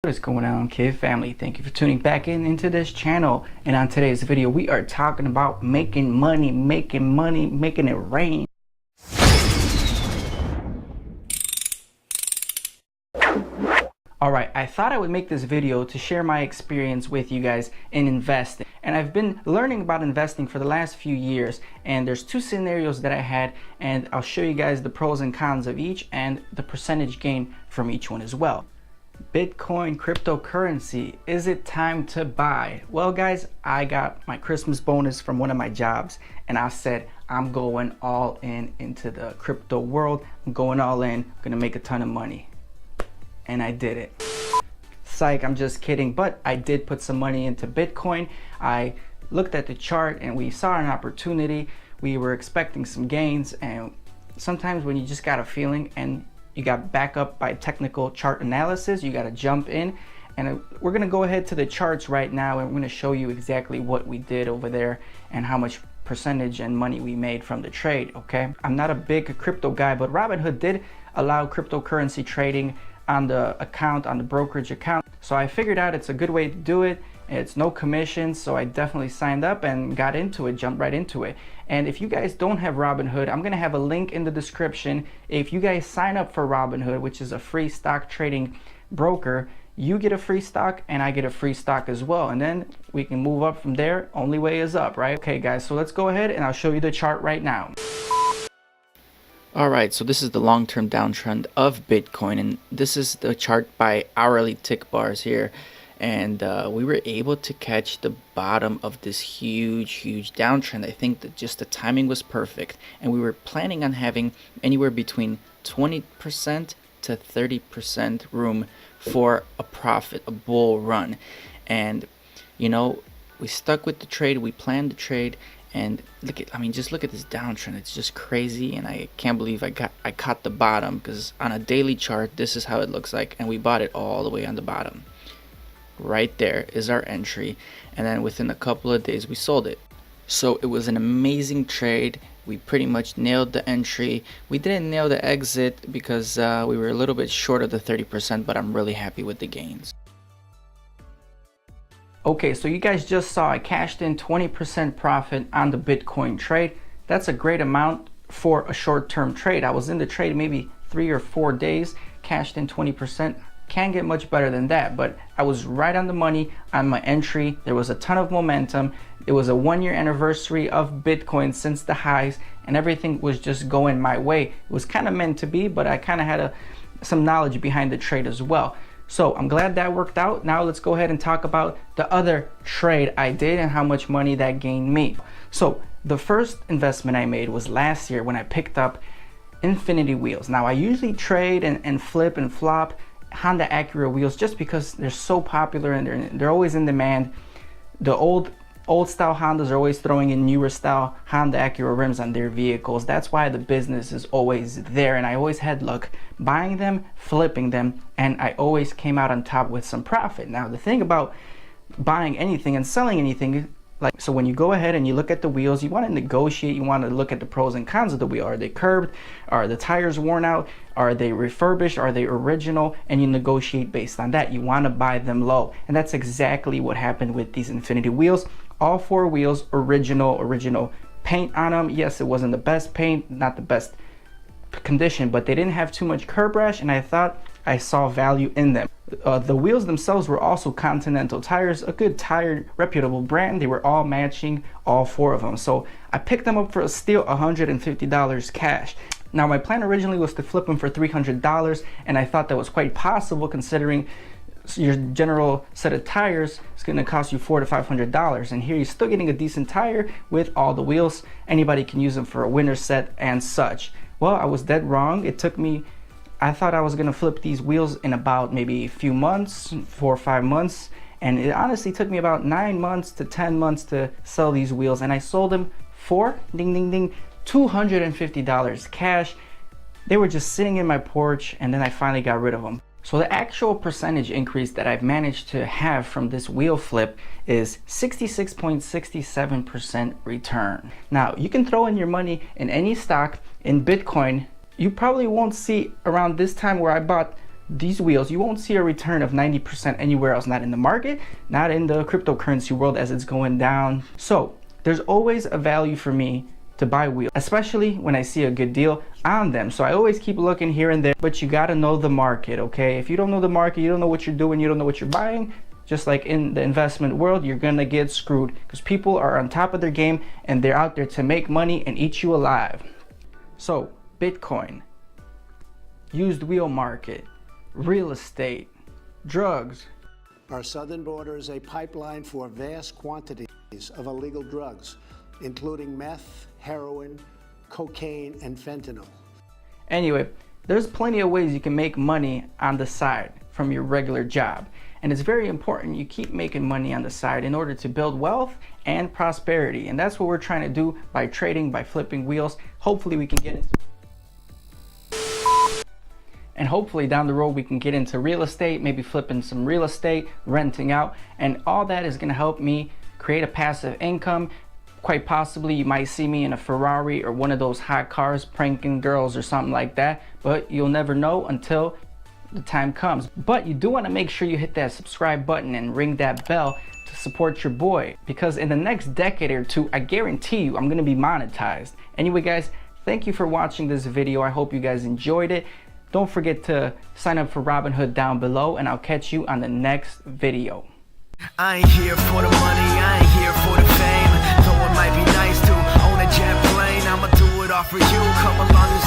What's going on, kid family? Thank you for tuning back into this channel. And on today's video, we are talking about making money, making it rain. Alright, I thought I would make this video to share my experience with you guys in investing. And I've been learning about investing for the last few years, and there's two scenarios that I had, and I'll show you guys the pros and cons of each and the percentage gain from each one as well. Bitcoin cryptocurrency, is it time to buy? Well guys, I got my Christmas bonus from one of my jobs, and I said I'm going all in into the crypto world. I'm going all in, I'm gonna make a ton of money. And I did it. Psych, I'm just kidding, but I did put some money into Bitcoin. I looked at the chart and we saw an opportunity. We were expecting some gains, and sometimes when you just got a feeling and you got back up by technical chart analysis, you got to jump in. And we're gonna go ahead to the charts right now, and we're gonna show you exactly what we did over there and how much percentage and money we made from the trade. Okay, I'm not a big crypto guy, but Robinhood did allow cryptocurrency trading on the account, on the brokerage account. So I figured out it's a good way to do it. It's no commission, so I definitely signed up and got into it, jumped right into it. And if you guys don't have Robinhood, I'm gonna have a link in the description. If you guys sign up for Robinhood, which is a free stock trading broker, you get a free stock and I get a free stock as well. And then we can move up from there. Only way is up, right? Okay guys, so let's go ahead and I'll show you the chart right now. Alright, so this is the long-term downtrend of Bitcoin, and this is the chart by hourly tick bars here. And we were able to catch the bottom of this huge downtrend. I think that just the timing was perfect, and we were planning on having anywhere between 20% to 30% room for a profit, a bull run. And you know, we stuck with the trade, we planned the trade. And look at, just look at this downtrend. It's just crazy, and I can't believe I caught the bottom, because on a daily chart this is how it looks like, and we bought it all the way on the bottom. Right there is our entry, and then within a couple of days we sold it. So it was an amazing trade. We pretty much nailed the entry. We didn't nail the exit because we were a little bit short of the 30%, but I'm really happy with the gains. Okay, so you guys just saw I cashed in 20% profit on the Bitcoin trade. That's a great amount for a short-term trade. I was in the trade maybe 3 or 4 days, cashed in 20%. Can't get much better than that, but I was right on the money on my entry. There was a ton of momentum. It was a 1-year anniversary of Bitcoin since the highs, and everything was just going my way. It was kind of meant to be, but I kind of had some knowledge behind the trade as well. So I'm glad that worked out. Now let's go ahead and talk about the other trade I did and how much money that gained me. So the first investment I made was last year when I picked up Infinity wheels. Now I usually trade and flip and flop Honda Acura wheels just because they're so popular and they're always in demand. The old style Hondas are always throwing in newer style Honda Acura rims on their vehicles. That's why the business is always there, and I always had luck buying them, flipping them, and I always came out on top with some profit. Now the thing about buying anything and selling anything, so when you go ahead and you look at the wheels, you want to negotiate, you want to look at the pros and cons of the wheel. Are they curbed? Are the tires worn out? Are they refurbished? Are they original? And you negotiate based on that. You want to buy them low, and that's exactly what happened with these Infinity wheels. All 4 wheels original paint on them. Yes, it wasn't the best paint, not the best condition, but they didn't have too much curb rash, and I thought I saw value in them. The wheels themselves were also Continental tires, a good tire, reputable brand. They were all matching, all 4 of them. So I picked them up for a steal, $150 cash. Now my plan originally was to flip them for $300, and I thought that was quite possible considering your general set of tires is going to cost you $400 to $500, and here you're still getting a decent tire with all the wheels. Anybody can use them for a winter set and such. Well, I was dead wrong. It took me, I thought I was going to flip these wheels in about maybe a few months, 4 or 5 months, and it honestly took me about 9 months to 10 months to sell these wheels, and I sold them for $250 cash. They were just sitting in my porch, and then I finally got rid of them. So the actual percentage increase that I've managed to have from this wheel flip is 66.67% return. Now you can throw in your money in any stock. In Bitcoin, you probably won't see around this time where I bought these wheels, you won't see a return of 90% anywhere else, not in the market, not in the cryptocurrency world as it's going down. So there's always a value for me to buy wheels, especially when I see a good deal on them. So I always keep looking here and there, but you gotta know the market, okay? If you don't know the market, you don't know what you're doing, you don't know what you're buying, just like in the investment world, you're gonna get screwed because people are on top of their game and they're out there to make money and eat you alive. So Bitcoin, used wheel market, real estate, drugs. Our southern border is a pipeline for vast quantities of illegal drugs, including meth, heroin, cocaine, and fentanyl. Anyway, there's plenty of ways you can make money on the side from your regular job. And it's very important you keep making money on the side in order to build wealth and prosperity. And that's what we're trying to do by trading, by flipping wheels. Hopefully we can get into and hopefully down the road we can get into real estate, maybe flipping some real estate, renting out, and all that is gonna help me create a passive income. Quite possibly you might see me in a Ferrari or one of those hot cars pranking girls or something like that, but you'll never know until the time comes. But you do want to make sure you hit that subscribe button and ring that bell to support your boy, because in the next decade or two, I guarantee you I'm gonna be monetized. Anyway guys, thank you for watching this video. I hope you guys enjoyed it. Don't forget to sign up for Robinhood down below, and I'll catch you on the next video. I ain't here for the money, I ain't here for the fame. Though it might be nice to own a jet plane, I'ma do it all for you. Come along.